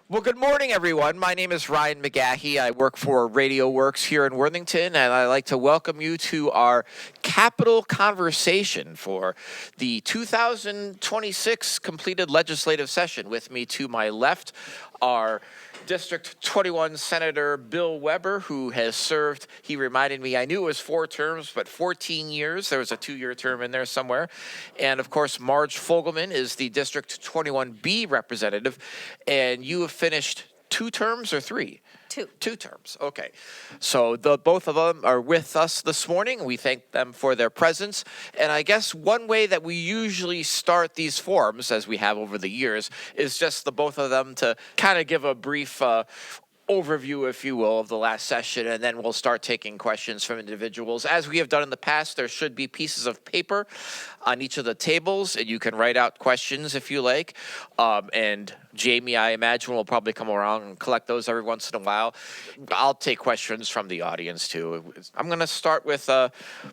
Well, good morning, everyone. My name is Ryan McGahee. I work for Radio Works here in Worthington, and I'd like to welcome you to our Capital Conversation for the 2026 completed legislative session. With me to my left are District 21 Senator Bill Weber, who has served, he reminded me, I knew it was 4 terms, but 14 years. There was a 2-year term in there somewhere. And of course, Marge Fogelman is the District 21B representative. And you have finished 2 terms or 3? 2. 2 terms. Okay. So both of them are with us this morning. We thank them for their presence. And I guess one way that we usually start these forums, as we have over the years, is just the both of them to kind of give a brief overview, if you will, of the last session, and then we'll start taking questions from individuals. As we have done in the past, there should be pieces of paper on each of the tables, and you can write out questions if you like. And Jamie, I imagine, will probably come around and collect those every once in a while. I'll take questions from the audience, too. I'm going to start with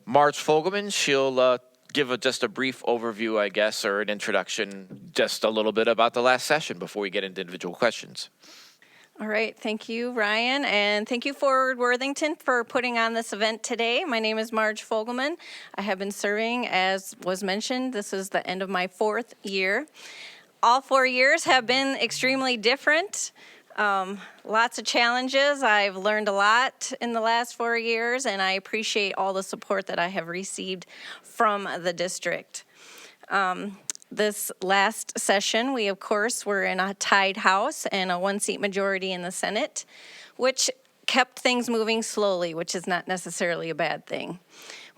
Marge Fogelman. She'll give just a brief overview, I guess, or an introduction, just a little bit about the last session before we get into individual questions. All right. Thank you, Ryan. And thank you, Forward Worthington, for putting on this event today. My name is Marge Fogelman. I have been serving, as was mentioned, this is the end of my 4th year. All 4 years have been extremely different. Lots of challenges. I've learned a lot in the last 4 years, and I appreciate all the support that I have received from the district. This last session, we, of course, were in a tied House and a 1-seat majority in the Senate, which kept things moving slowly, which is not necessarily a bad thing.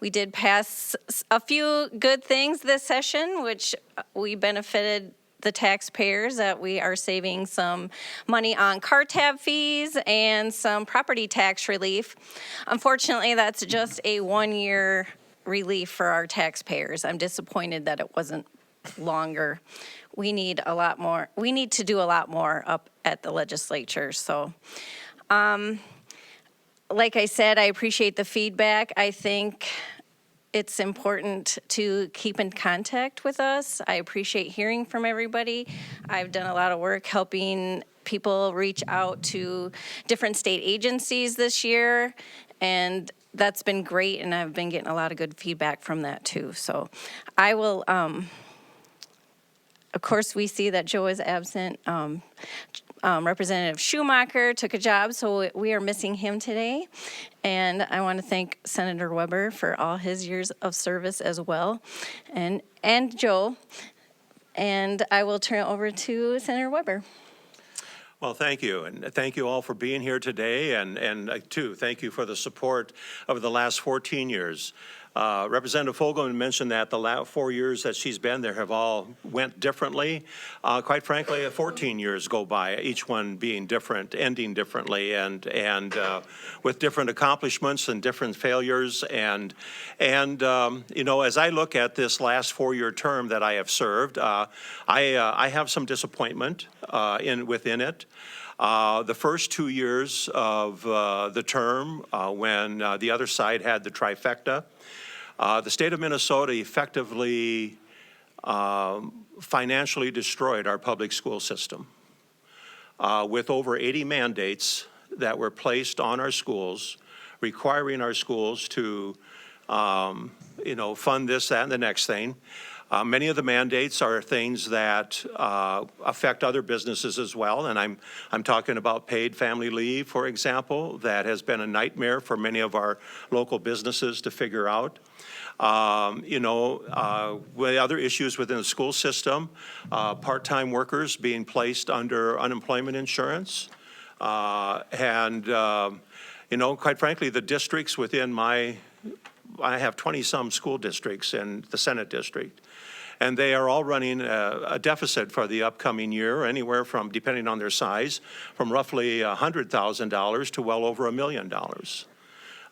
We did pass a few good things this session, which we benefited the taxpayers, that we are saving some money on car tab fees and some property tax relief. Unfortunately, that's just a 1-year relief for our taxpayers. I'm disappointed that it wasn't longer. We need a lot more. We need to do a lot more up at the legislature. So, like I said, I appreciate the feedback. I think it's important to keep in contact with us. I appreciate hearing from everybody. I've done a lot of work helping people reach out to different state agencies this year, and that's been great, and I've been getting a lot of good feedback from that too. So I will, of course, we see that Joe is absent. Representative Schumacher took a job, so we are missing him today. And I want to thank Senator Weber for all his years of service as well, and Joe. And I will turn it over to Senator Weber. Well, thank you, and thank you all for being here today, and too, thank you for the support over the last 14 years. Representative Fogelman mentioned that the last 4 years that she's been there have all went differently. Quite frankly, 14 years go by, each one being different, ending differently, and with different accomplishments and different failures. And you know, as I look at this last 4-year term that I have served, I have some disappointment within it. The first 2 years of the term, when the other side had the trifecta, the state of Minnesota effectively financially destroyed our public school system with over 80 mandates that were placed on our schools, requiring our schools to, fund this, that, and the next thing. Many of the mandates are things that affect other businesses as well, and I'm talking about paid family leave, for example, that has been a nightmare for many of our local businesses to figure out. With other issues within the school system, part-time workers being placed under unemployment insurance, and quite frankly, the districts within I have 20-some school districts in the Senate district, and they are all running a deficit for the upcoming year, anywhere from, depending on their size, from roughly $100,000 to well over $1 million.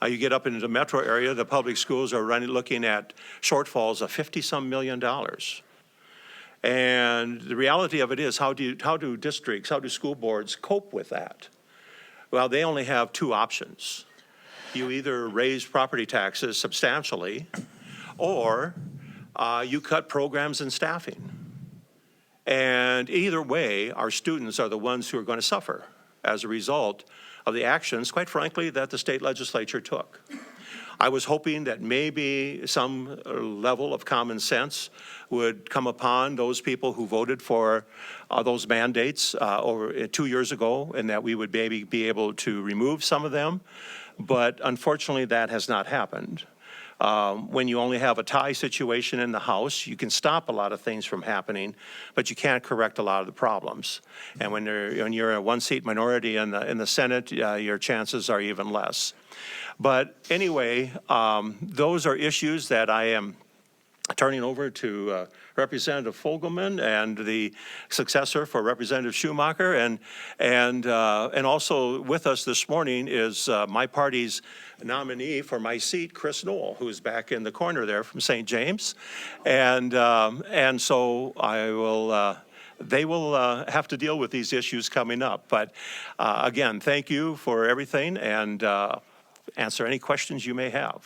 You get up into the metro area, the public schools are looking at shortfalls of $50-some million. And the reality of it is, how do school boards cope with that? Well, they only have 2 options. You either raise property taxes substantially, or you cut programs and staffing. And either way, our students are the ones who are going to suffer as a result of the actions, quite frankly, that the state legislature took. I was hoping that maybe some level of common sense would come upon those people who voted for those mandates over 2 years ago, and that we would maybe be able to remove some of them. But unfortunately, that has not happened. When you only have a tie situation in the House, you can stop a lot of things from happening, but you can't correct a lot of the problems. And when you're a one-seat minority in the Senate, your chances are even less. But anyway, those are issues that I am turning over to Representative Fogelman and the successor for Representative Schumacher, and also with us this morning is my party's nominee for my seat, Chris Knoll, who's back in the corner there from St. James, and so I will. They will have to deal with these issues coming up. But again, thank you for everything, and answer any questions you may have.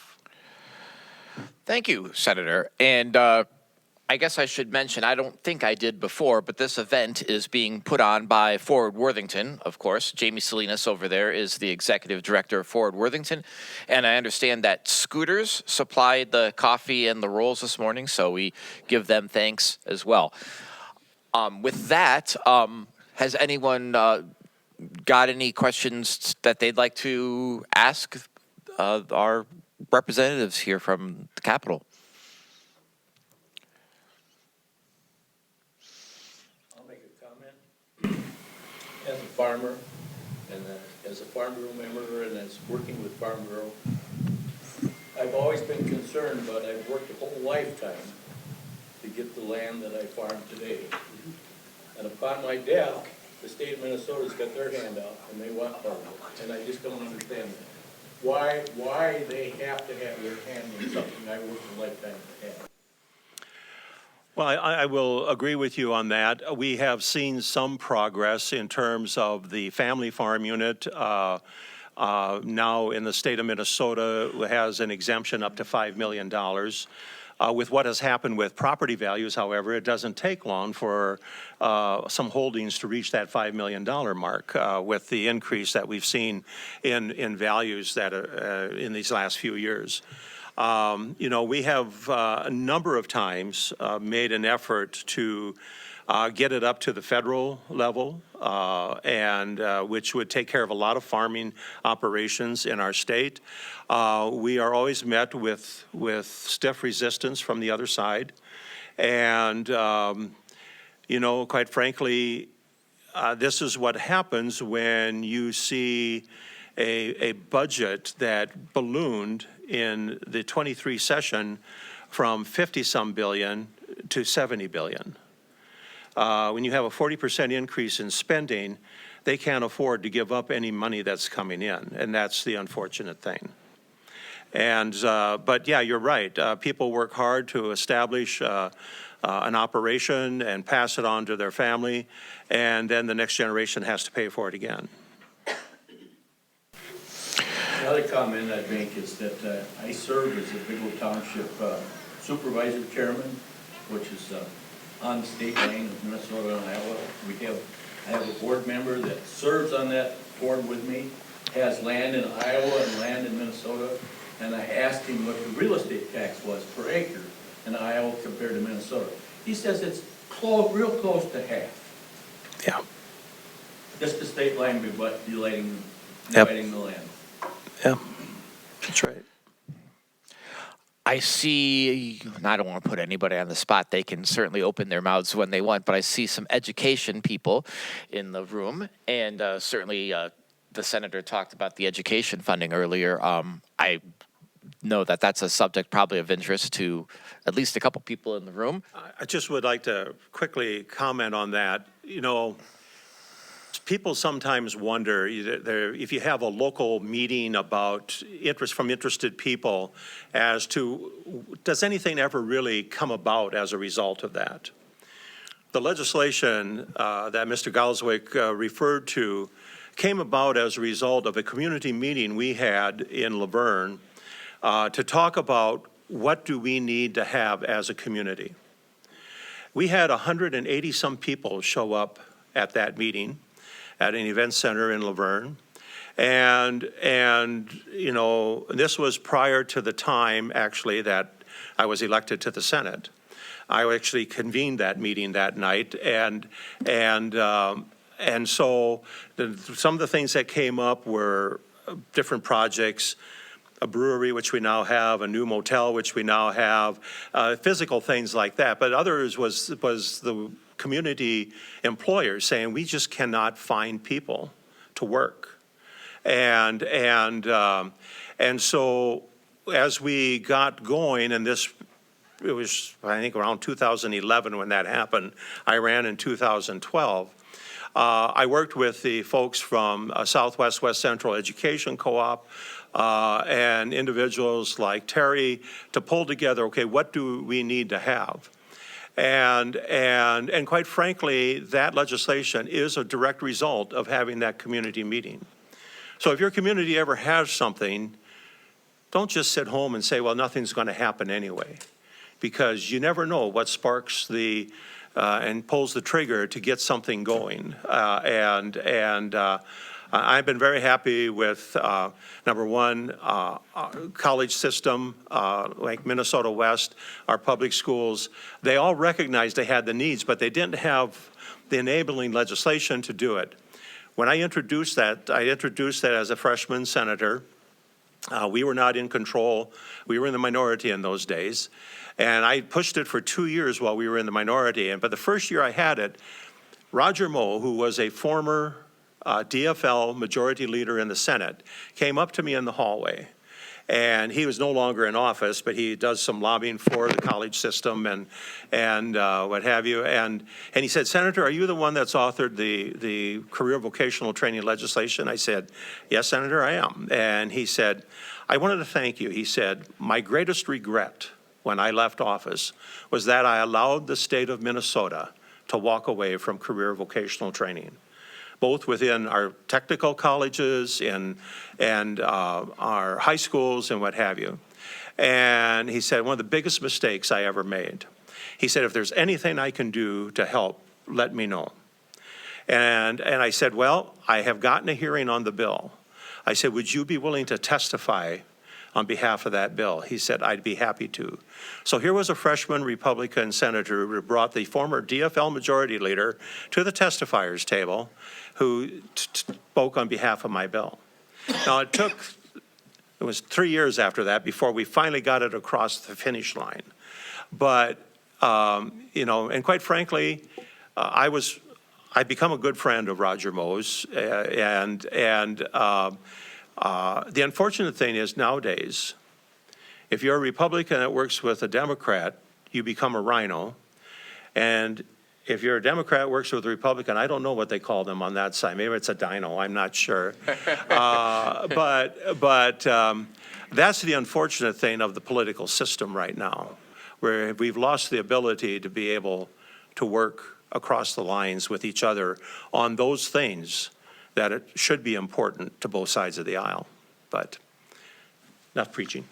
Thank you, Senator. And I guess I should mention, I don't think I did before, but this event is being put on by Forward Worthington, of course. Jamie Salinas over there is the executive director of Forward Worthington. And I understand that Scooters supplied the coffee and the rolls this morning, so we give them thanks as well. With that, has anyone got any questions that they'd like to ask our representatives here from the Capitol? I'll make a comment. As a farmer, and as a Farm Bureau member, and as working with Farm Bureau, I've always been concerned, but I've worked a whole lifetime to get the land that I farm today. And upon my death, the state of Minnesota's got their hand out, and they want part of it, and I just don't understand that. Why they have to have their hand in something I worked a lifetime to have. Well, I will agree with you on that. We have seen some progress in terms of the family farm unit. Now in the state of Minnesota has an exemption up to $5 million. With what has happened with property values, however, it doesn't take long for some holdings to reach that $5 million mark with the increase that we've seen in values that are, in these last few years. We have a number of times made an effort to get it up to the federal level, and which would take care of a lot of farming operations in our state. We are always met with stiff resistance from the other side. And, quite frankly, this is what happens when you see a budget that ballooned in the 23 session from 50-some billion to 70 billion. When you have a 40% increase in spending, they can't afford to give up any money that's coming in, and that's the unfortunate thing. And but yeah, you're right. People work hard to establish an operation and pass it on to their family, and then the next generation has to pay for it again. The other comment I'd make is that I serve as a Bigelow Township Supervisor Chairman, which is on the state line of Minnesota and Iowa. I have a board member that serves on that board with me, has land in Iowa and land in Minnesota, and I asked him what the real estate tax was per acre in Iowa compared to Minnesota. He says it's real close to half. Yeah. Just the state line dividing the land. Yeah, that's right. I see, and I don't want to put anybody on the spot. They can certainly open their mouths when they want, but I see some education people in the room, and certainly the senator talked about the education funding earlier. I know that that's a subject probably of interest to at least a couple people in the room. I just would like to quickly comment on that. People sometimes wonder if you have a local meeting about interest from interested people as to does anything ever really come about as a result of that. The legislation that Mr. Galswick referred to came about as a result of a community meeting we had in Laverne to talk about what do we need to have as a community. We had 180-some people show up at that meeting at an event center in Laverne. And you know, this was prior to the time, actually, that I was elected to the Senate. I actually convened that meeting that night, and so some of the things that came up were different projects, a brewery, which we now have, a new motel, which we now have, physical things like that. But others was the community employers saying, we just cannot find people to work. And so as we got going, and it was, I think, around 2011 when that happened. I ran in 2012. I worked with the folks from Southwest West Central Education Co-op and individuals like Terry to pull together, okay, what do we need to have? And quite frankly, that legislation is a direct result of having that community meeting. So if your community ever has something, don't just sit home and say, well, nothing's going to happen anyway, because you never know what sparks and pulls the trigger to get something going. I've been very happy with, number one, college system, like Minnesota West, our public schools. They all recognized they had the needs, but they didn't have the enabling legislation to do it. When I introduced that as a freshman senator. We were not in control. We were in the minority in those days. And I pushed it for 2 years while we were in the minority. But the first year I had it, Roger Moe, who was a former DFL majority leader in the Senate, came up to me in the hallway. And he was no longer in office, but he does some lobbying for the college system and what have you. And he said, Senator, are you the one that's authored the career vocational training legislation? I said, yes, Senator, I am. And he said, I wanted to thank you. He said, my greatest regret when I left office was that I allowed the state of Minnesota to walk away from career vocational training, both within our technical colleges and our high schools and what have you. And he said, one of the biggest mistakes I ever made. He said, if there's anything I can do to help, let me know. And I said, well, I have gotten a hearing on the bill. I said, would you be willing to testify on behalf of that bill? He said, I'd be happy to. So here was a freshman Republican senator who brought the former DFL majority leader to the testifiers table who spoke on behalf of my bill. Now it was 3 years after that before we finally got it across the finish line. But, you know, and quite frankly, I'd become a good friend of Roger Moe's, the unfortunate thing is nowadays, if you're a Republican that works with a Democrat, you become a rhino. And if you're a Democrat that works with a Republican, I don't know what they call them on that side. Maybe it's a dino, I'm not sure. But that's the unfortunate thing of the political system right now, where we've lost the ability to be able to work across the lines with each other on those things that it should be important to both sides of the aisle. But enough preaching.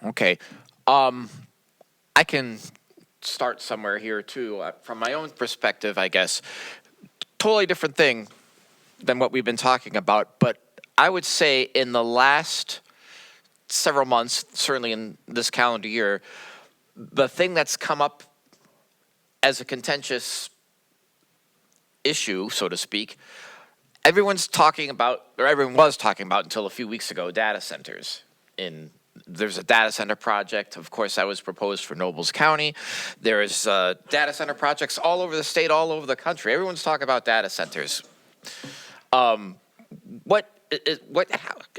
Okay. I can start somewhere here too. From my own perspective, I guess, totally different thing than what we've been talking about. But I would say in the last several months, certainly in this calendar year, the thing that's come up as a contentious issue, so to speak, everyone was talking about until a few weeks ago, data centers. There's a data center project, of course, that was proposed for Nobles County. There's data center projects all over the state, all over the country. Everyone's talking about data centers.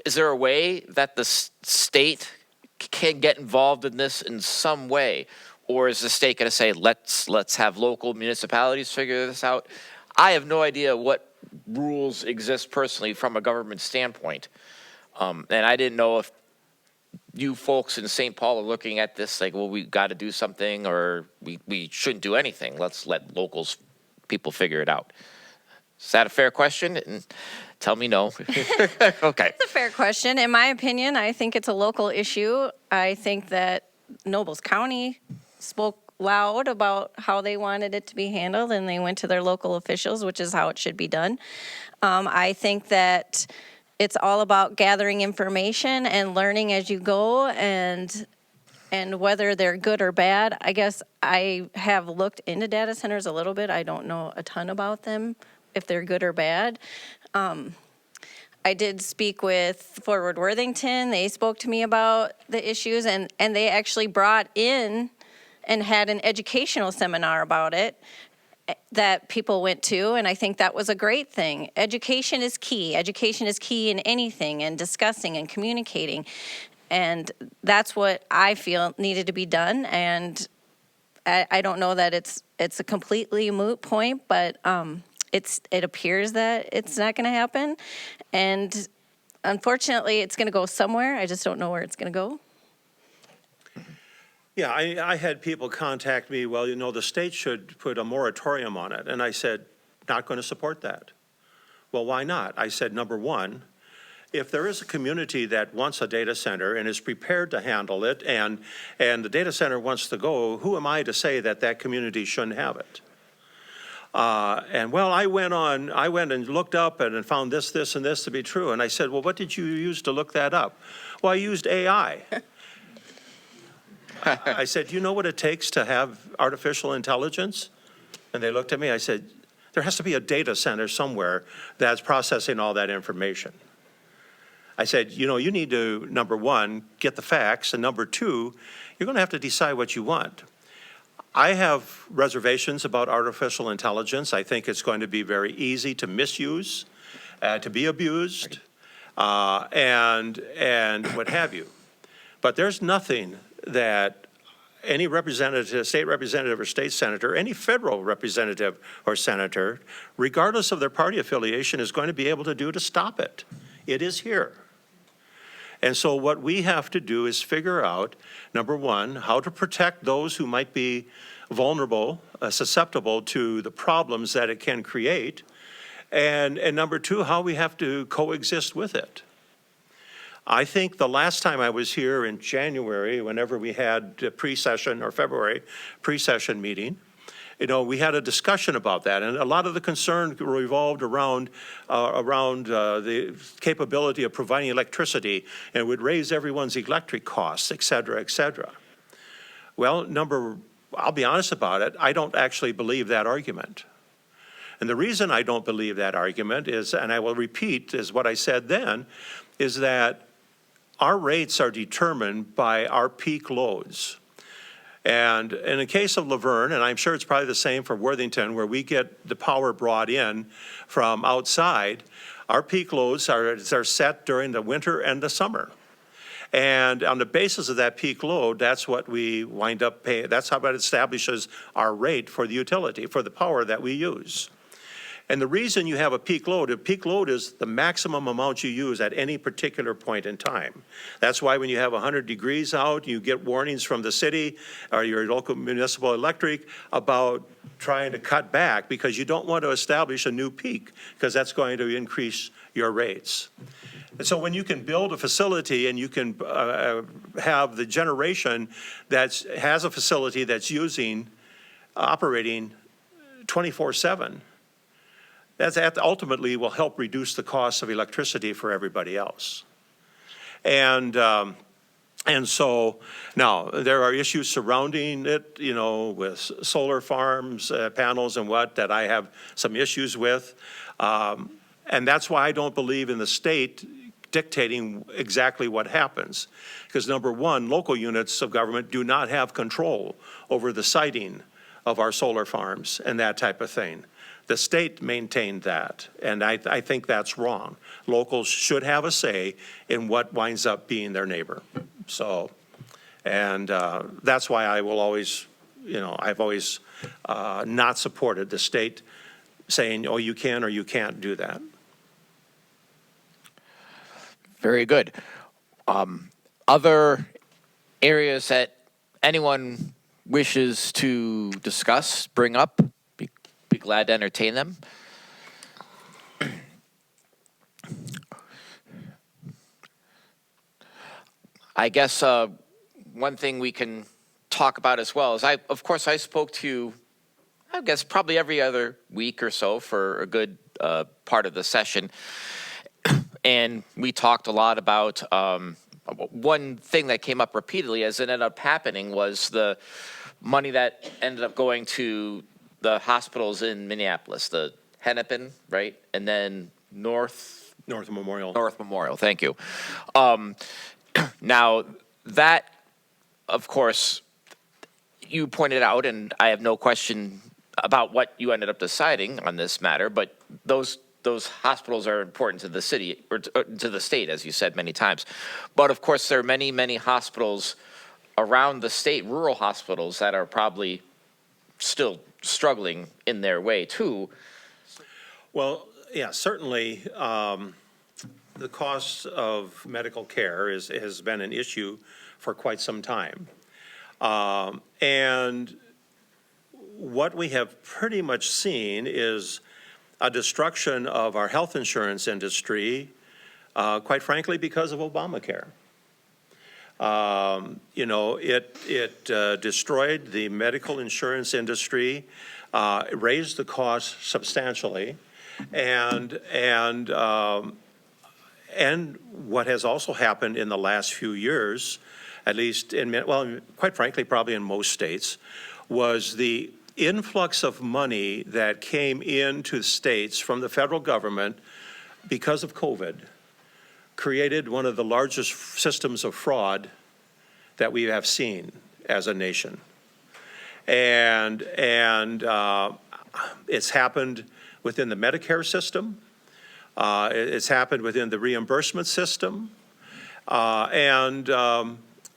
Is there a way that the state can get involved in this in some way? Or is the state going to say, let's have local municipalities figure this out? I have no idea what rules exist personally from a government standpoint. And I didn't know if you folks in St. Paul are looking at this like, well, we got to do something, or we shouldn't do anything. Let's let people figure it out. Is that a fair question? And tell me no. Okay. It's a fair question. In my opinion, I think it's a local issue. I think that Nobles County spoke loud about how they wanted it to be handled, and they went to their local officials, which is how it should be done. I think that it's all about gathering information and learning as you go, and whether they're good or bad. I guess I have looked into data centers a little bit. I don't know a ton about them, if they're good or bad. I did speak with Forward Worthington. They spoke to me about the issues, and they actually brought in and had an educational seminar about it that people went to, and I think that was a great thing. Education is key. Education is key in anything, and discussing and communicating. And that's what I feel needed to be done. And I don't know that it's a completely moot point, but it appears that it's not going to happen. And unfortunately, it's going to go somewhere. I just don't know where it's going to go. Yeah, I had people contact me, well, the state should put a moratorium on it. And I said, not going to support that. Well, why not? I said, number one, if there is a community that wants a data center and is prepared to handle it, and the data center wants to go, who am I to say that that community shouldn't have it? I went and looked up and found this, and this to be true. And I said, well, what did you use to look that up? Well, I used AI. I said, do you know what it takes to have artificial intelligence? And they looked at me. I said, there has to be a data center somewhere that's processing all that information. I said, you need to, number one, get the facts, and number two, you're going to have to decide what you want. I have reservations about artificial intelligence. I think it's going to be very easy to misuse, to be abused, and what have you. But there's nothing that any representative, state representative or state senator, any federal representative or senator, regardless of their party affiliation, is going to be able to do to stop it. It is here. And so what we have to do is figure out, number one, how to protect those who might be vulnerable, susceptible to the problems that it can create, and number two, how we have to coexist with it. I think the last time I was here in January, whenever we had a pre-session, or February pre-session meeting, we had a discussion about that, and a lot of the concern revolved around the capability of providing electricity, and it would raise everyone's electric costs, et cetera, et cetera. Well, I'll be honest about it, I don't actually believe that argument. And the reason I don't believe that argument is, and I will repeat, is what I said then, is that our rates are determined by our peak loads. And in the case of Laverne, and I'm sure it's probably the same for Worthington, where we get the power brought in from outside, our peak loads are set during the winter and the summer. And on the basis of that peak load, that's what we wind up paying. That's how it establishes our rate for the utility, for the power that we use. And the reason you have a peak load is the maximum amount you use at any particular point in time. That's why when you have 100 degrees out, you get warnings from the city or your local municipal electric about trying to cut back, because you don't want to establish a new peak, because that's going to increase your rates. And so when you can build a facility and you can have the generation that has a facility that's operating 24/7, that ultimately will help reduce the cost of electricity for everybody else. And so now there are issues surrounding it, with solar farms, panels and that I have some issues with. And that's why I don't believe in the state dictating exactly what happens. Because number one, local units of government do not have control over the siting of our solar farms and that type of thing. The state maintained that, and I think that's wrong. Locals should have a say in what winds up being their neighbor. So, and that's why I will always, I've always not supported the state saying, oh, you can or you can't do that. Very good. Other areas that anyone wishes to discuss, bring up, be glad to entertain them. I guess one thing we can talk about as well is of course, I spoke to you, I guess, probably every other week or so for a good part of the session. And we talked a lot about one thing that came up repeatedly as it ended up happening was the money that ended up going to the hospitals in Minneapolis, the Hennepin, right? And then North Memorial, thank you. Now, that, of course, you pointed out, and I have no question about what you ended up deciding on this matter, but those hospitals are important to the city, or to the state, as you said many times. But, of course, there are many, many hospitals around the state, rural hospitals, that are probably still struggling in their way, too. Well, yeah, certainly the cost of medical care has been an issue for quite some time. And what we have pretty much seen is a destruction of our health insurance industry, quite frankly, because of Obamacare. You know, it destroyed the medical insurance industry, raised the cost substantially, and what has also happened in the last few years, at least quite frankly, probably in most states, was the influx of money that came into states from the federal government because of COVID created one of the largest systems of fraud that we have seen as a nation. And it's happened within the Medicare system. It's happened within the reimbursement system.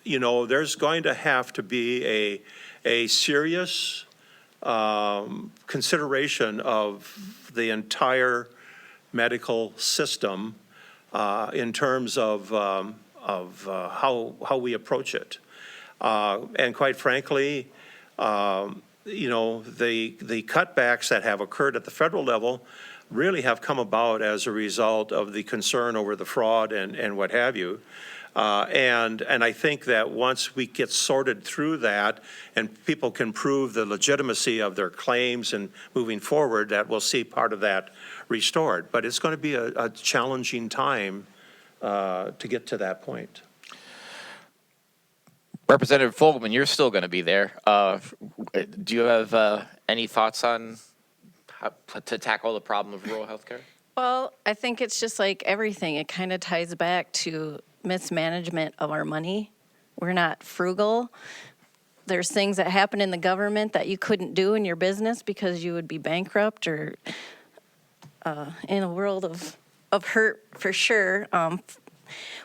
You know, there's going to have to be a serious consideration of the entire medical system in terms of how we approach it. And quite frankly, you know, the cutbacks that have occurred at the federal level really have come about as a result of the concern over the fraud and what have you. And I think that once we get sorted through that and people can prove the legitimacy of their claims and moving forward, that we'll see part of that restored. But it's going to be a challenging time to get to that point. Representative Fogelman, you're still going to be there. Do you have any thoughts on how to tackle the problem of rural health care? Well, I think it's just like everything. It kind of ties back to mismanagement of our money. We're not frugal. There's things that happen in the government that you couldn't do in your business because you would be bankrupt or in a world of hurt for sure.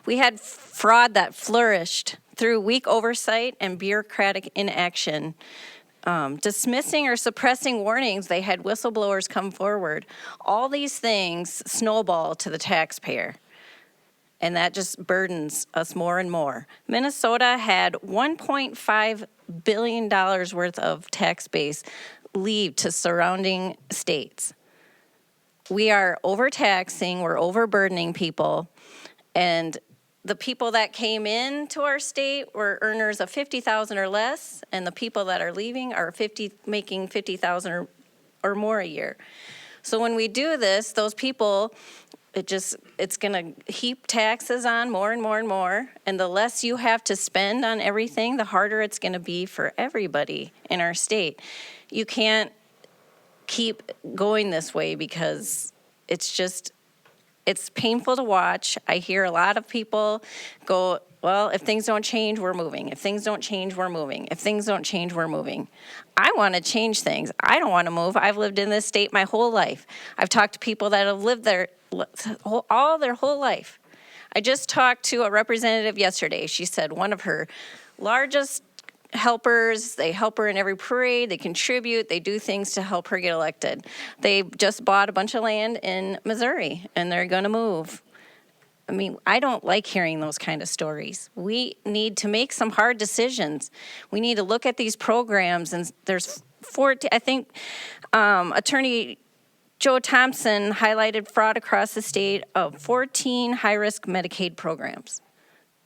We had fraud that flourished through weak oversight and bureaucratic inaction. Dismissing or suppressing warnings, they had whistleblowers come forward. All these things snowball to the taxpayer, and that just burdens us more and more. Minnesota had $1.5 billion worth of tax base leave to surrounding states. We are overtaxing, we're overburdening people, and the people that came into our state were earners of $50,000 or less, and the people that are leaving are making $50,000 or more a year. So when we do this, those people, it's going to heap taxes on more and more and more, and the less you have to spend on everything, the harder it's going to be for everybody in our state. You can't keep going this way because it's painful to watch. I hear a lot of people go, well, if things don't change, we're moving. If things don't change, we're moving. If things don't change, we're moving. I want to change things. I don't want to move. I've lived in this state my whole life. I've talked to people that have lived there all their whole life. I just talked to a representative yesterday. She said one of her largest helpers, they help her in every parade, they contribute, they do things to help her get elected. They just bought a bunch of land in Missouri and they're going to move. I mean, I don't like hearing those kind of stories. We need to make some hard decisions. We need to look at these programs, and there's 40, I think Attorney Joe Thompson highlighted fraud across the state of 14 high-risk Medicaid programs.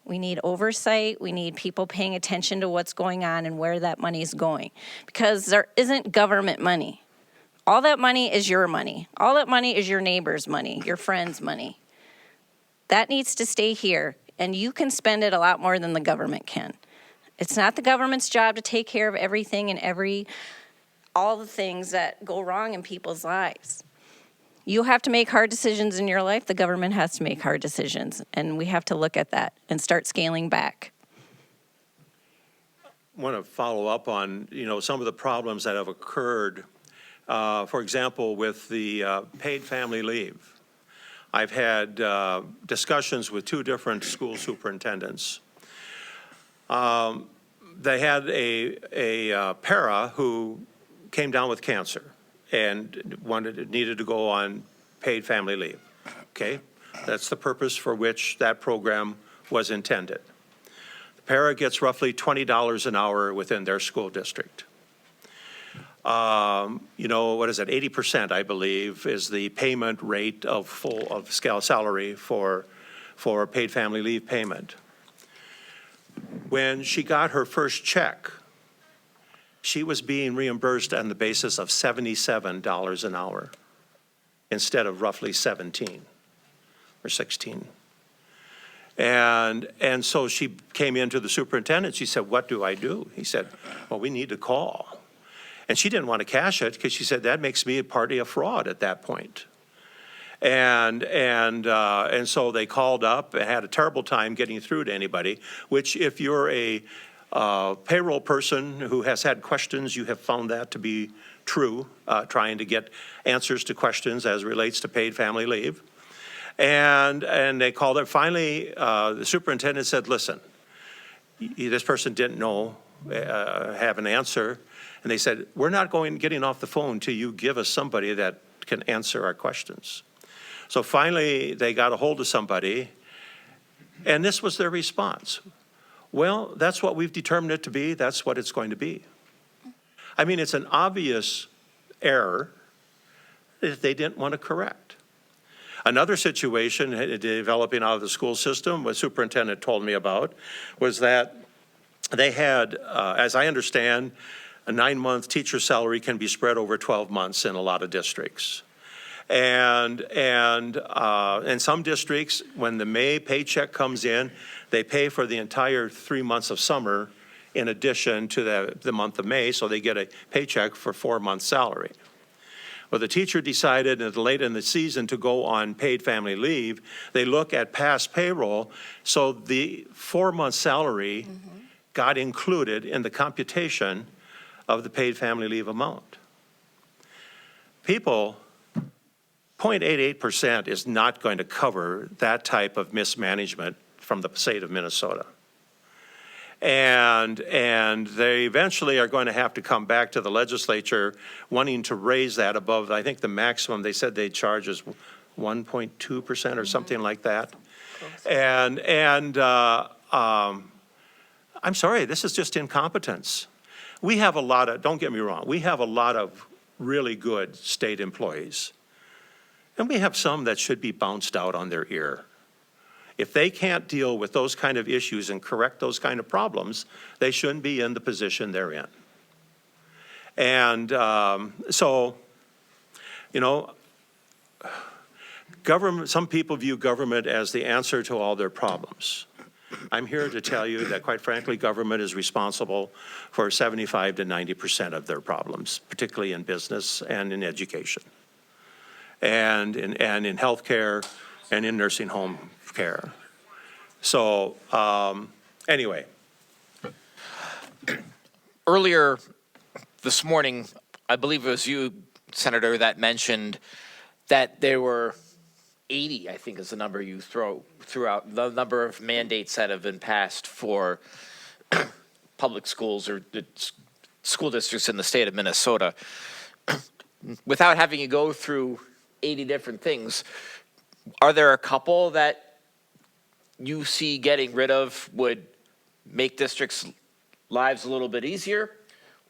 We need oversight. We need people paying attention to what's going on and where that money is going, because there isn't government money. All that money is your money. All that money is your neighbor's money, your friend's money. That needs to stay here, and you can spend it a lot more than the government can. It's not the government's job to take care of everything and all the things that go wrong in people's lives. You have to make hard decisions in your life. The government has to make hard decisions, and we have to look at that and start scaling back. I want to follow up on, some of the problems that have occurred. For example, with the paid family leave. I've had discussions with 2 different school superintendents. They had a para who came down with cancer and needed to go on paid family leave. Okay, that's the purpose for which that program was intended. The para gets roughly $20 an hour within their school district. What is it? 80%, I believe, is the payment rate of scale salary for paid family leave payment. When she got her first check, she was being reimbursed on the basis of $77 an hour instead of roughly 17 or 16. And so she came into the superintendent. She said, "What do I do?" He said, "Well, we need to call." And she didn't want to cash it because she said, that makes me a party of fraud at that point. And so they called up and had a terrible time getting through to anybody, which if you're a payroll person who has had questions, you have found that to be true, trying to get answers to questions as relates to paid family leave. And they called it. Finally, the superintendent said, "Listen, this person didn't have an answer." And they said, "We're not getting off the phone till you give us somebody that can answer our questions." So finally, they got a hold of somebody, and this was their response. "Well, that's what we've determined it to be. That's what it's going to be." I mean, it's an obvious error that they didn't want to correct. Another situation developing out of the school system, what the superintendent told me about, was that they had, as I understand, a 9-month teacher salary can be spread over 12 months in a lot of districts. And in some districts, when the May paycheck comes in, they pay for the entire 3 months of summer in addition to the month of May, so they get a paycheck for 4 months' salary. Well, the teacher decided late in the season to go on paid family leave. They look at past payroll, so the 4-month salary got included in the computation of the paid family leave amount. 0.88% is not going to cover that type of mismanagement from the state of Minnesota. And they eventually are going to have to come back to the legislature wanting to raise that above, I think the maximum they said they'd charge is 1.2% or something like that. And I'm sorry, this is just incompetence. We have a lot of, don't get me wrong, we have a lot of really good state employees. And we have some that should be bounced out on their ear. If they can't deal with those kind of issues and correct those kind of problems, they shouldn't be in the position they're in. And government, some people view government as the answer to all their problems. I'm here to tell you that, quite frankly, government is responsible for 75 to 90% of their problems, particularly in business and in education, and in healthcare and in nursing home care. So anyway. Earlier this morning, I believe it was you, Senator, that mentioned that there were 80, I think is the number you threw out, the number of mandates that have been passed for public schools or school districts in the state of Minnesota. Without having to go through 80 different things, are there a couple that you see getting rid of would make districts' lives a little bit easier?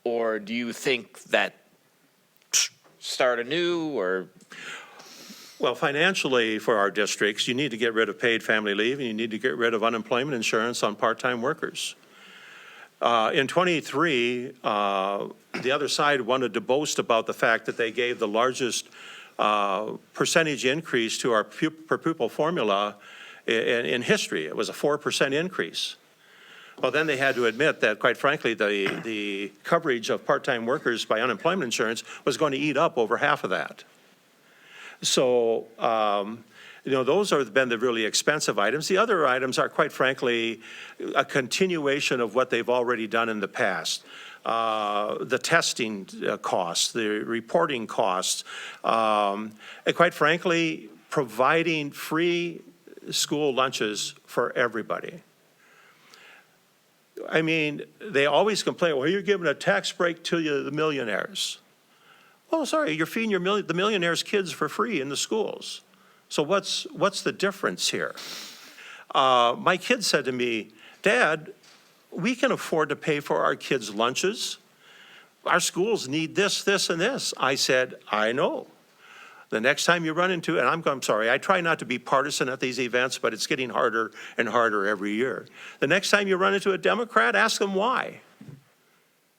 Or do you think that start anew, or? Well, financially for our districts, you need to get rid of paid family leave and you need to get rid of unemployment insurance on part-time workers. In '23, the other side wanted to boast about the fact that they gave the largest percentage increase to our per pupil formula in history. It was a 4% increase. Well, then they had to admit that, quite frankly, the coverage of part-time workers by unemployment insurance was going to eat up over half of that. So, those have been the really expensive items. The other items are, quite frankly, a continuation of what they've already done in the past. The testing costs, the reporting costs, and quite frankly, providing free school lunches for everybody. I mean, they always complain, well, you're giving a tax break to the millionaires. Oh, sorry, you're feeding the millionaires' kids for free in the schools. So what's the difference here? My kid said to me, Dad, we can afford to pay for our kids' lunches. Our schools need this, this, and this. I said, I know. The next time you run into, and I'm sorry, I try not to be partisan at these events, but it's getting harder and harder every year. The next time you run into a Democrat, ask them why.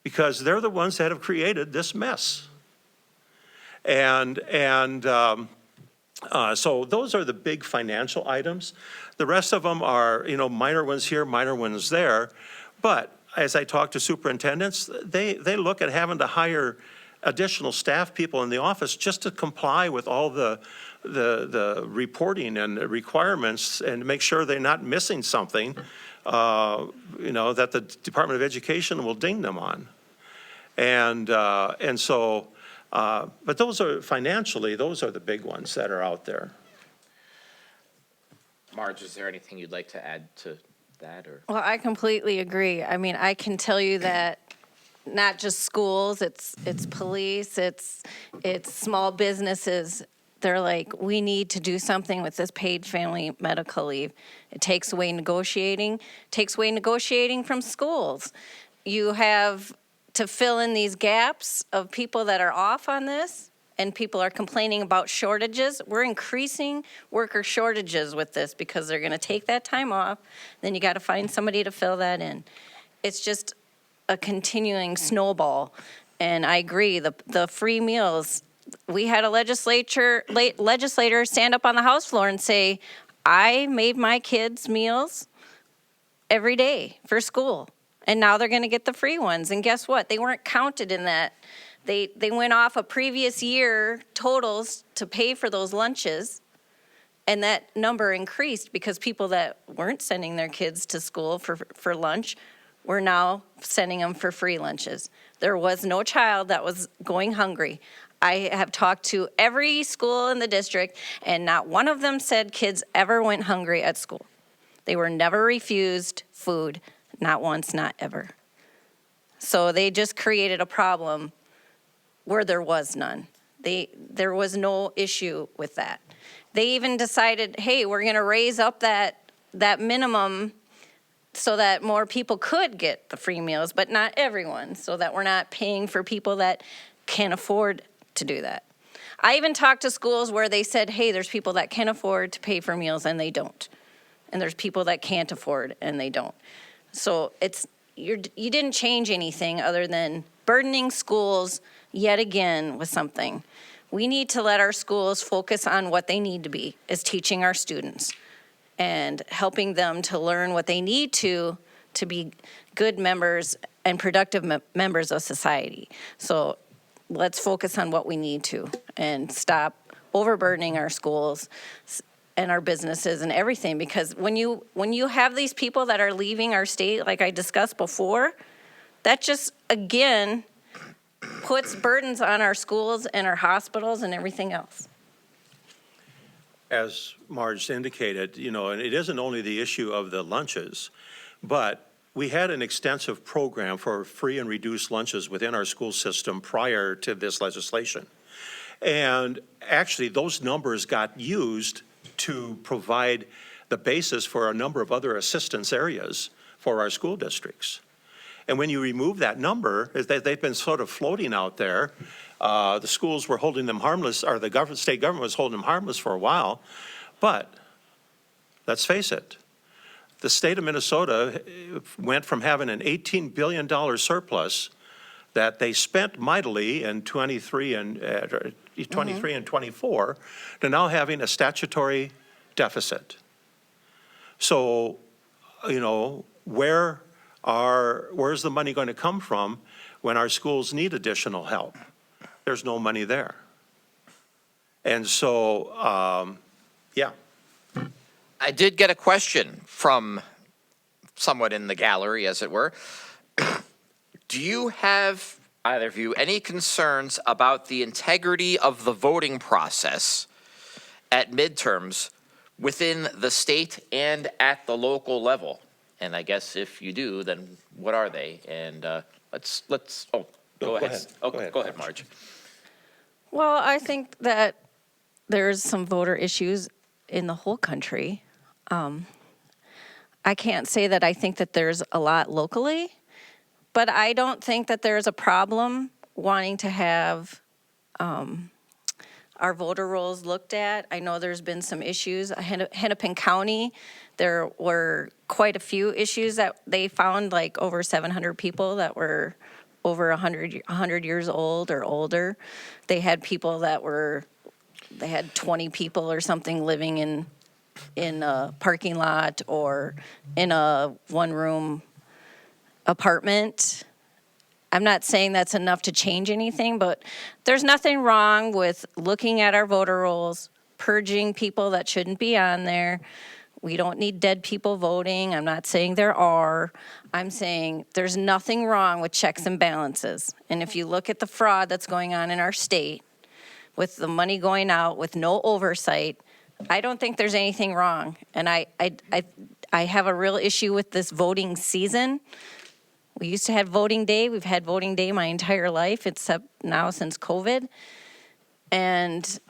Because they're the ones that have created this mess. So those are the big financial items. The rest of them are, minor ones here, minor ones there. But as I talk to superintendents, they look at having to hire additional staff people in the office just to comply with all the reporting and the requirements and make sure they're not missing something, that the Department of Education will ding them on. But those are financially, those are the big ones that are out there. Marge, is there anything you'd like to add to that? Or? Well, I completely agree. I mean, I can tell you that not just schools, it's police, it's small businesses. They're like, we need to do something with this paid family medical leave. It takes away negotiating from schools. You have to fill in these gaps of people that are off on this, and people are complaining about shortages. We're increasing worker shortages with this because they're going to take that time off. Then you got to find somebody to fill that in. It's just a continuing snowball. And I agree, the free meals, we had a legislator stand up on the House floor and say, I made my kids meals every day for school. And now they're going to get the free ones. And guess what? They weren't counted in that. They went off a previous year totals to pay for those lunches. And that number increased because people that weren't sending their kids to school for lunch were now sending them for free lunches. There was no child that was going hungry. I have talked to every school in the district, and not one of them said kids ever went hungry at school. They were never refused food. Not once, not ever. So they just created a problem where there was none. There was no issue with that. They even decided, hey, we're going to raise up that minimum so that more people could get the free meals, but not everyone, so that we're not paying for people that can't afford to do that. I even talked to schools where they said, hey, there's people that can afford to pay for meals and they don't. And there's people that can't afford and they don't. So you didn't change anything other than burdening schools yet again with something. We need to let our schools focus on what they need to be, is teaching our students and helping them to learn what they need to be good members and productive members of society. So let's focus on what we need to and stop overburdening our schools and our businesses and everything, because when you have these people that are leaving our state, like I discussed before, that just, again, puts burdens on our schools and our hospitals and everything else. As Marge indicated, and it isn't only the issue of the lunches, but we had an extensive program for free and reduced lunches within our school system prior to this legislation. And actually, those numbers got used to provide the basis for a number of other assistance areas for our school districts. And when you remove that number, they've been sort of floating out there, The schools were holding them harmless, or the state government was holding them harmless for a while. But let's face it, the state of Minnesota went from having an $18 billion surplus that they spent mightily in 23 and 24 to now having a statutory deficit. So, you know, where's the money going to come from when our schools need additional help? There's no money there. And so, yeah. I did get a question from someone in the gallery, as it were. Do you have, either of you, any concerns about the integrity of the voting process at midterms within the state and at the local level? And I guess if you do, then what are they? And go ahead. Go ahead, Marge. Well, I think that there's some voter issues in the whole country. I can't say that I think that there's a lot locally, but I don't think that there's a problem wanting to have our voter rolls looked at. I know there's been some issues. Hennepin County, there were quite a few issues that they found, like over 700 people that were over 100 years old or older. They had people they had 20 people or something living in a parking lot or in a one-room apartment. I'm not saying that's enough to change anything, but there's nothing wrong with looking at our voter rolls, purging people that shouldn't be on there. We don't need dead people voting. I'm not saying there are. I'm saying there's nothing wrong with checks and balances. And if you look at the fraud that's going on in our state, with the money going out with no oversight, I don't think there's anything wrong. And I have a real issue with this voting season. We used to have voting day. We've had voting day my entire life, except now since COVID. And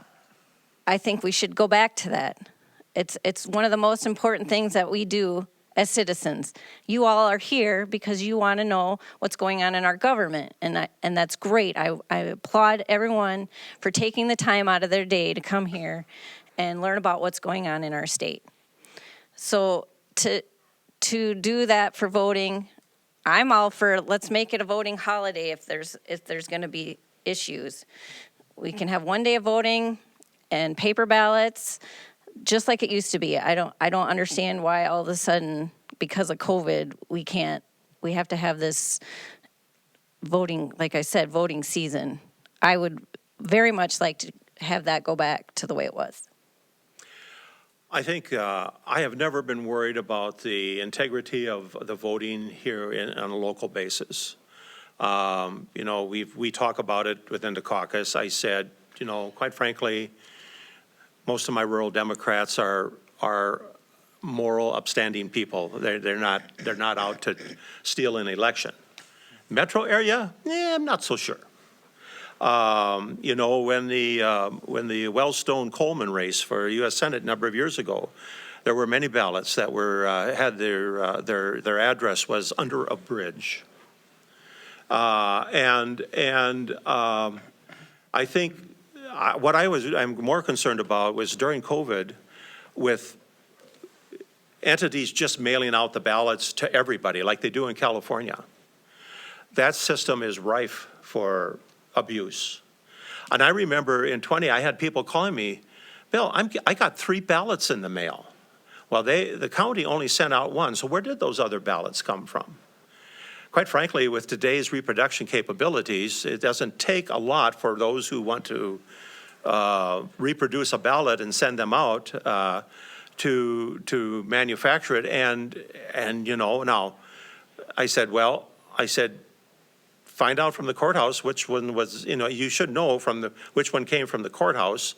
I think we should go back to that. It's one of the most important things that we do as citizens. You all are here because you want to know what's going on in our government, and that's great. I applaud everyone for taking the time out of their day to come here and learn about what's going on in our state. So to do that for voting, I'm all for, let's make it a voting holiday if there's going to be issues. We can have one day of voting and paper ballots, just like it used to be. I don't understand why all of a sudden, because of COVID, we have to have this voting, like I said, voting season. I would very much like to have that go back to the way it was. I think I have never been worried about the integrity of the voting here on a local basis. You know, we talk about it within the caucus. I said, you know, quite frankly, most of my rural Democrats are moral, upstanding people. They're not out to steal an election. Metro area, I'm not so sure. You know, when the Wellstone-Coleman race for U.S. Senate a number of years ago, there were many ballots that were had their address was under a bridge, and I think what I'm more concerned about was during COVID, with entities just mailing out the ballots to everybody like they do in California. That system is rife for abuse. And I remember in 20, I had people calling me, Bill, I got 3 ballots in the mail. Well, the county only sent out 1, so where did those other ballots come from? Quite frankly, with today's reproduction capabilities, it doesn't take a lot for those who want to reproduce a ballot and send them out to manufacture it. And you know, now, I said, find out from the courthouse which one was, you know, you should know which one came from the courthouse,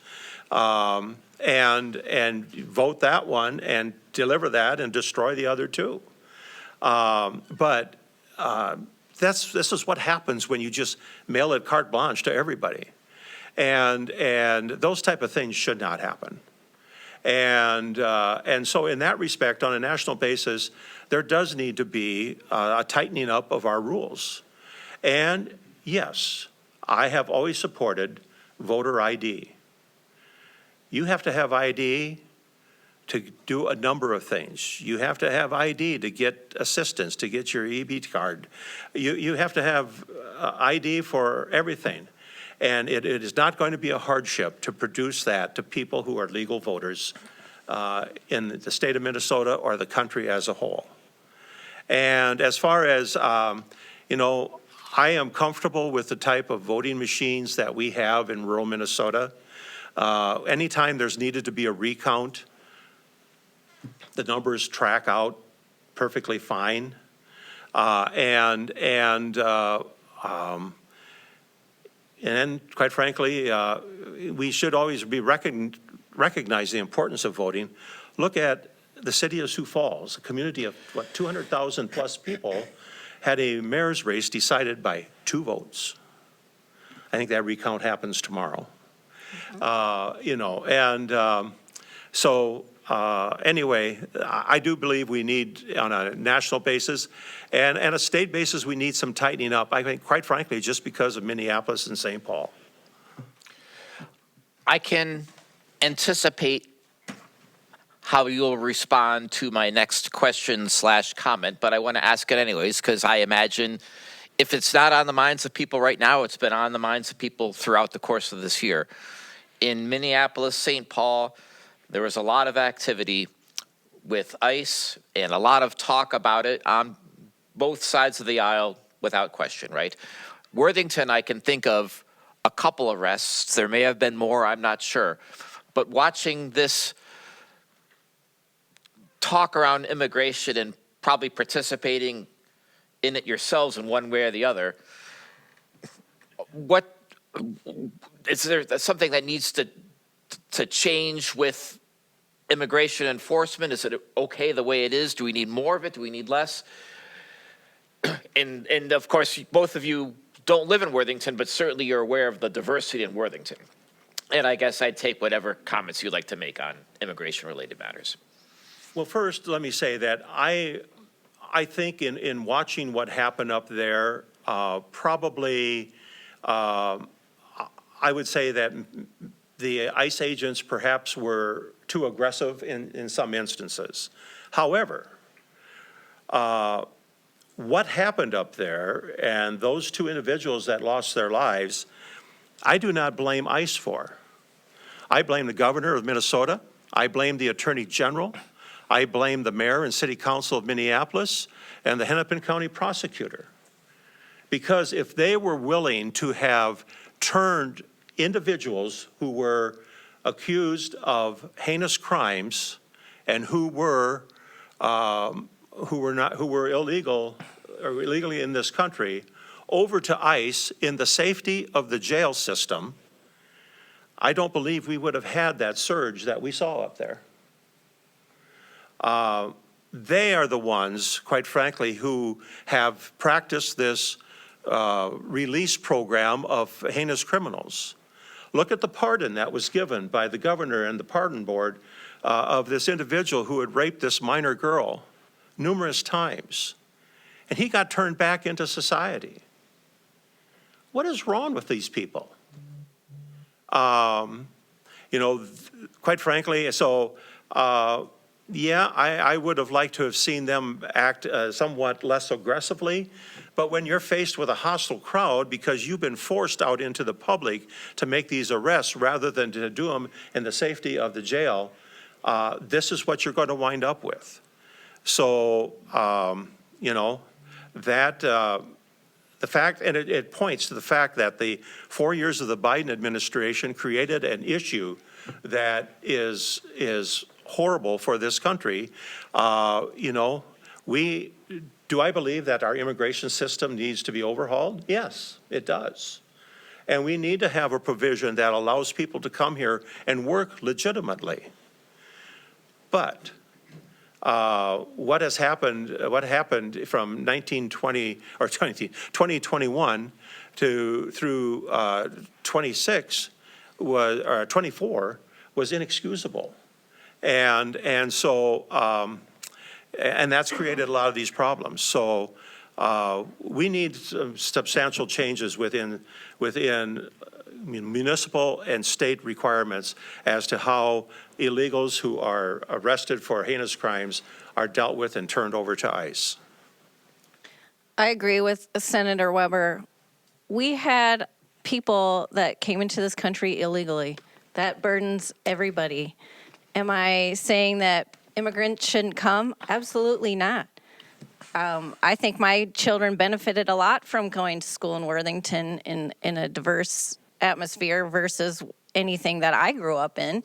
and vote that one and deliver that and destroy the other 2. But this is what happens when you just mail it carte blanche to everybody, and those type of things should not happen. And so in that respect, on a national basis, there does need to be a tightening up of our rules. And yes, I have always supported voter ID. You have to have ID to do a number of things. You have to have ID to get assistance, to get your EB card. You have to have ID for everything. And it is not going to be a hardship to produce that to people who are legal voters in the state of Minnesota or the country as a whole. And as far as, you know, I am comfortable with the type of voting machines that we have in rural Minnesota. Anytime there's needed to be a recount, the numbers track out perfectly fine. And quite frankly, we should always be recognize the importance of voting. Look at the city of Sioux Falls, a community of, 200,000 plus people, had a mayor's race decided by 2 votes. I think that recount happens tomorrow. You know, and so anyway, I do believe we need, on a national basis and a state basis, we need some tightening up. I think, quite frankly, just because of Minneapolis and St. Paul. I can anticipate how you'll respond to my next question / comment, but I want to ask it anyways, because I imagine if it's not on the minds of people right now, it's been on the minds of people throughout the course of this year. In Minneapolis, St. Paul, there was a lot of activity with ICE and a lot of talk about it on both sides of the aisle without question, right? Worthington, I can think of a couple arrests. There may have been more, I'm not sure. But watching this talk around immigration and probably participating in it yourselves in one way or the other, what is there something that needs to change with immigration enforcement? Is it okay the way it is? Do we need more of it? Do we need less? And of course, both of you don't live in Worthington, but certainly you're aware of the diversity in Worthington. And I guess I'd take whatever comments you'd like to make on immigration-related matters. Well, first, let me say that I think in watching what happened up there, probably I would say that the ICE agents perhaps were too aggressive in some instances. However, what happened up there and those 2 individuals that lost their lives, I do not blame ICE for. I blame the governor of Minnesota. I blame the attorney general. I blame the mayor and city council of Minneapolis and the Hennepin County prosecutor. Because if they were willing to have turned individuals who were accused of heinous crimes and who were illegal or illegally in this country over to ICE in the safety of the jail system, I don't believe we would have had that surge that we saw up there. They are the ones, quite frankly, who have practiced this release program of heinous criminals. Look at the pardon that was given by the governor and the pardon board of this individual who had raped this minor girl numerous times. And he got turned back into society. What is wrong with these people? You know, quite frankly, so yeah, I would have liked to have seen them act somewhat less aggressively, but when you're faced with a hostile crowd because you've been forced out into the public to make these arrests rather than to do them in the safety of the jail, this is what you're going to wind up with. So, you know, that the fact, and it points to the fact that the 4 years of the Biden administration created an issue that is horrible for this country. You know, do I believe that our immigration system needs to be overhauled? Yes, it does. And we need to have a provision that allows people to come here and work legitimately. But what happened from 1920 or 2021 through 26 or 24 was inexcusable. And so, and that's created a lot of these problems. So we need some substantial changes within municipal and state requirements as to how illegals who are arrested for heinous crimes are dealt with and turned over to ICE. I agree with Senator Weber. We had people that came into this country illegally. That burdens everybody. Am I saying that immigrants shouldn't come? Absolutely not. I think my children benefited a lot from going to school in Worthington in a diverse atmosphere versus anything that I grew up in,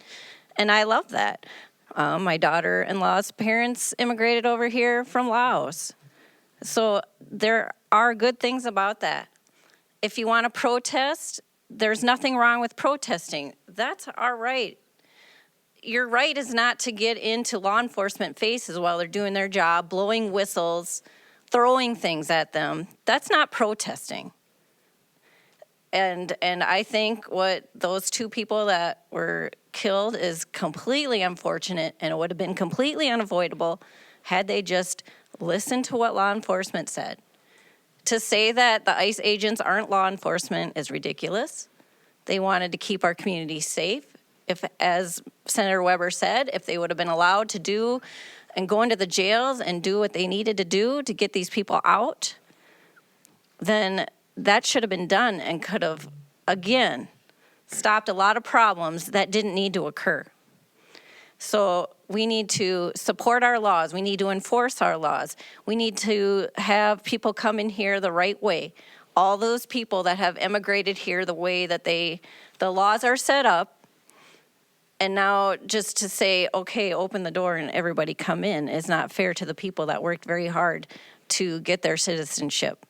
and I love that. My daughter-in-law's parents immigrated over here from Laos. So there are good things about that. If you want to protest, there's nothing wrong with protesting. That's our right. Your right is not to get into law enforcement faces while they're doing their job, blowing whistles, throwing things at them. That's not protesting. And I think what those two people that were killed is completely unfortunate, and it would have been completely unavoidable had they just listened to what law enforcement said. To say that the ICE agents aren't law enforcement is ridiculous. They wanted to keep our community safe. If, as Senator Weber said, if they would have been allowed to do and go into the jails and do what they needed to do to get these people out, then that should have been done and could have, again, stopped a lot of problems that didn't need to occur. So we need to support our laws. We need to enforce our laws. We need to have people come in here the right way. All those people that have immigrated here the way that the laws are set up, and now just to say, okay, open the door and everybody come in is not fair to the people that worked very hard to get their citizenship.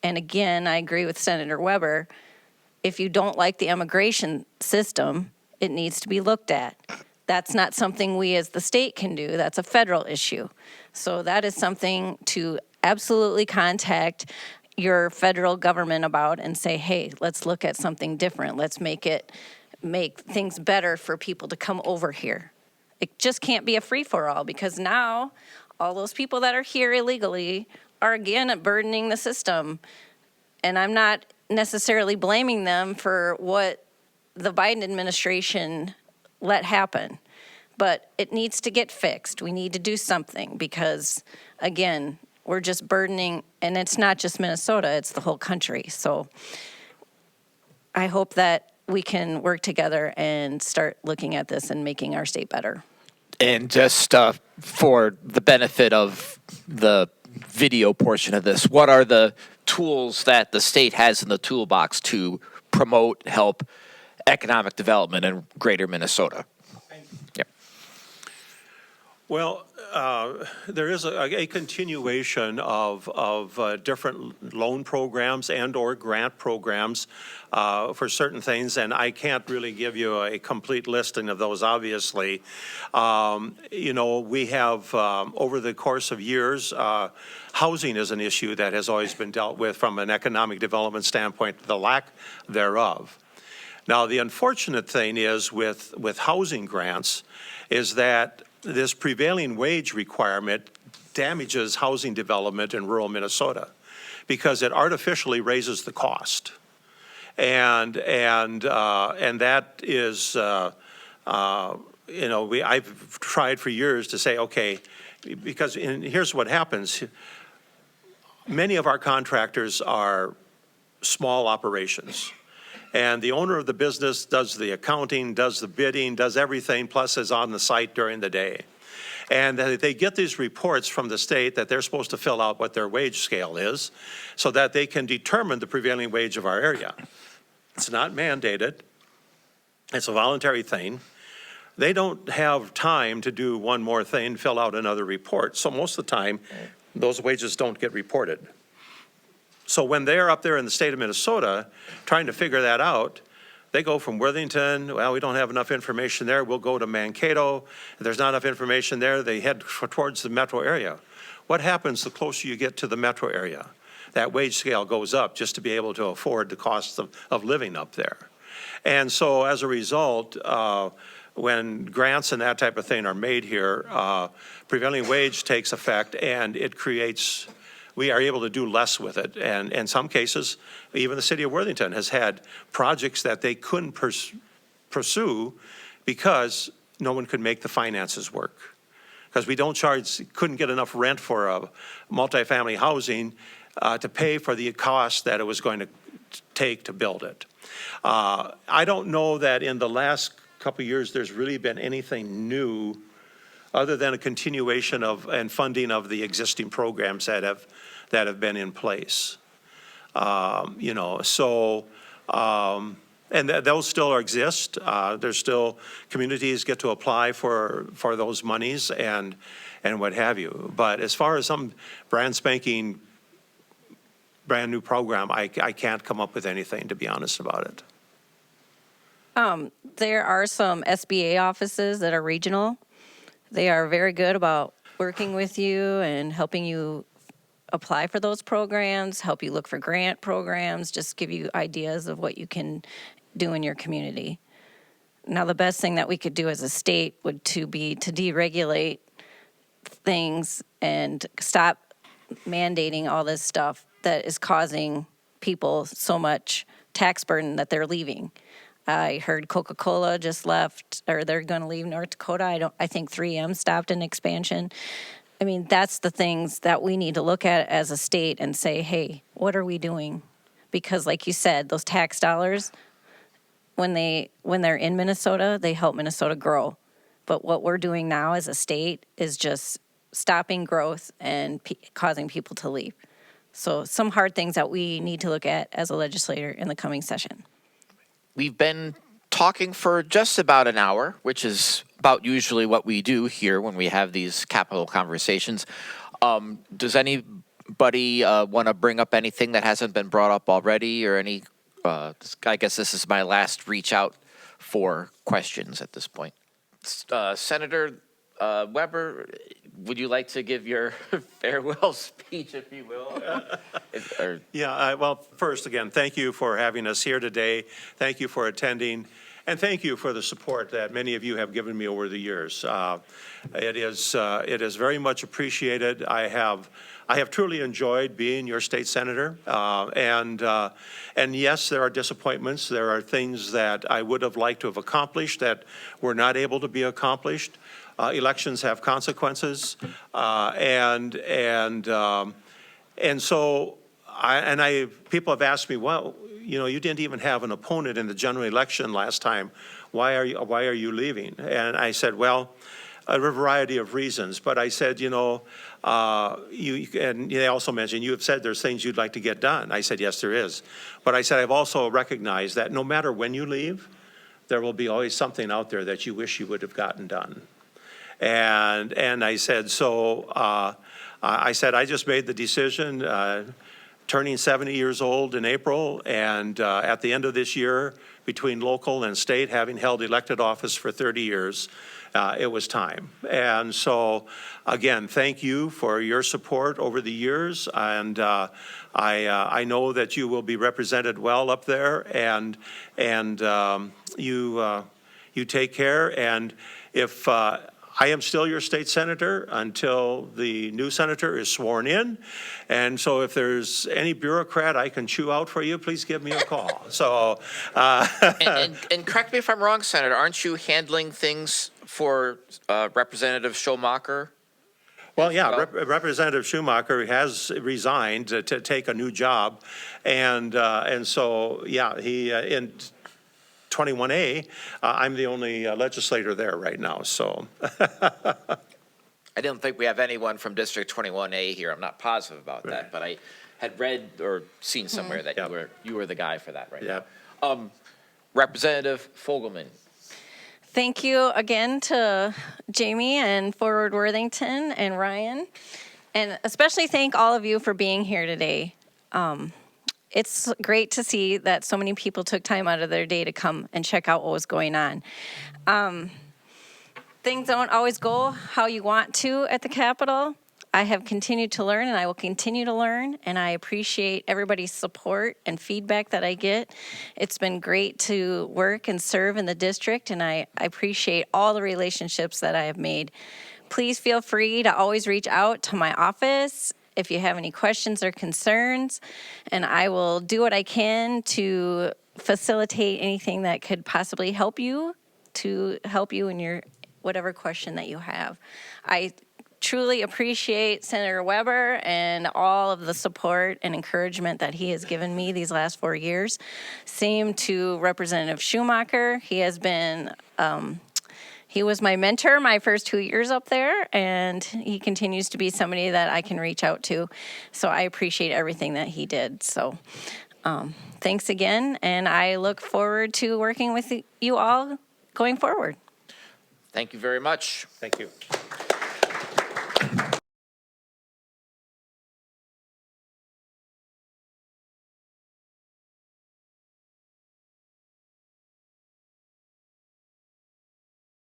And again, I agree with Senator Weber. If you don't like the immigration system, it needs to be looked at. That's not something we as the state can do. That's a federal issue. So that is something to absolutely contact your federal government about and say, hey, let's look at something different. Let's make things better for people to come over here. It just can't be a free-for-all, because now all those people that are here illegally are again burdening the system. And I'm not necessarily blaming them for what the Biden administration let happen, but it needs to get fixed. We need to do something because, again, we're just burdening, and it's not just Minnesota, it's the whole country. So I hope that we can work together and start looking at this and making our state better. And just for the benefit of the video portion of this, what are the tools that the state has in the toolbox to promote, help economic development in greater Minnesota? Yep. Well, there is a continuation of different loan programs and or grant programs for certain things, and I can't really give you a complete listing of those, obviously. We have, over the course of years, housing is an issue that has always been dealt with from an economic development standpoint, the lack thereof. Now, the unfortunate thing is with housing grants is that this prevailing wage requirement damages housing development in rural Minnesota because it artificially raises the cost. And that is, I've tried for years to say, okay, because here's what happens. Many of our contractors are small operations. And the owner of the business does the accounting, does the bidding, does everything, plus is on the site during the day. And they get these reports from the state that they're supposed to fill out what their wage scale is so that they can determine the prevailing wage of our area. It's not mandated. It's a voluntary thing. They don't have time to do one more thing, fill out another report. So most of the time, those wages don't get reported. So when they're up there in the state of Minnesota trying to figure that out, they go from Worthington, well, we don't have enough information there, we'll go to Mankato. If there's not enough information there, they head towards the metro area. What happens the closer you get to the metro area? That wage scale goes up just to be able to afford the cost of living up there. And so as a result, when grants and that type of thing are made here, prevailing wage takes effect and it creates we are able to do less with it. And in some cases, even the city of Worthington has had projects that they couldn't pursue because no one could make the finances work. Because we couldn't get enough rent for a multifamily housing to pay for the cost that it was going to take to build it. I don't know that in the last couple of years there's really been anything new other than a continuation of and funding of the existing programs that have been in place. And those still exist. There's still communities get to apply for those monies and what have you. But as far as some brand new program, I can't come up with anything, to be honest about it. There are some SBA offices that are regional. They are very good about working with you and helping you apply for those programs, help you look for grant programs, just give you ideas of what you can do in your community. Now, the best thing that we could do as a state would be to deregulate things and stop mandating all this stuff that is causing people so much tax burden that they're leaving. I heard Coca-Cola just left, or they're going to leave North Dakota. I think 3M stopped an expansion. I mean, that's the things that we need to look at as a state and say, hey, what are we doing? Because like you said, those tax dollars, when they're in Minnesota, they help Minnesota grow. But what we're doing now as a state is just stopping growth and causing people to leave. So some hard things that we need to look at as a legislator in the coming session. We've been talking for just about an hour, which is about usually what we do here when we have these capital conversations. Does anybody want to bring up anything that hasn't been brought up already, or any? I guess this is my last reach out for questions at this point. Senator Weber, would you like to give your farewell speech, if you will? Well, first, again, thank you for having us here today. Thank you for attending. And thank you for the support that many of you have given me over the years. It is very much appreciated. I have truly enjoyed being your state senator. And yes, there are disappointments. There are things that I would have liked to have accomplished that were not able to be accomplished. Elections have consequences, and so people have asked me, well, you didn't even have an opponent in the general election last time. Why are you leaving? And I said, well, a variety of reasons. But I said, and they also mentioned, you have said there's things you'd like to get done. I said, yes, there is. But I said, I've also recognized that no matter when you leave, there will be always something out there that you wish you would have gotten done. And I said, I just made the decision, turning 70 years old in April, and at the end of this year, between local and state, having held elected office for 30 years, it was time. And so, again, thank you for your support over the years, and I know that you will be represented well up there, and you take care. And if I am still your state senator until the new senator is sworn in. And so if there's any bureaucrat I can chew out for you, please give me a call. So, and correct me if I'm wrong, Senator, aren't you handling things for Representative Schumacher? Well, yeah, Representative Schumacher has resigned to take a new job. And so, yeah, he in 21A, I'm the only legislator there right now, so. I don't think we have anyone from District 21A here. I'm not positive about that, but I had read or seen somewhere that you were the guy for that right now. Representative Fogelman. Thank you again to Jamie and Forward Worthington and Ryan, and especially thank all of you for being here today. It's great to see that so many people took time out of their day to come and check out what was going on. Things don't always go how you want to at the Capitol. I have continued to learn, and I will continue to learn, and I appreciate everybody's support and feedback that I get. It's been great to work and serve in the district, and I appreciate all the relationships that I have made. Please feel free to always reach out to my office if you have any questions or concerns, and I will do what I can to facilitate anything that could possibly help you in your whatever question that you have. I truly appreciate Senator Weber and all of the support and encouragement that he has given me these last 4 years. Same to Representative Schumacher. He has been he was my mentor my first 2 years up there, and he continues to be somebody that I can reach out to. So I appreciate everything that he did. So thanks again, and I look forward to working with you all going forward. Thank you very much. Thank you.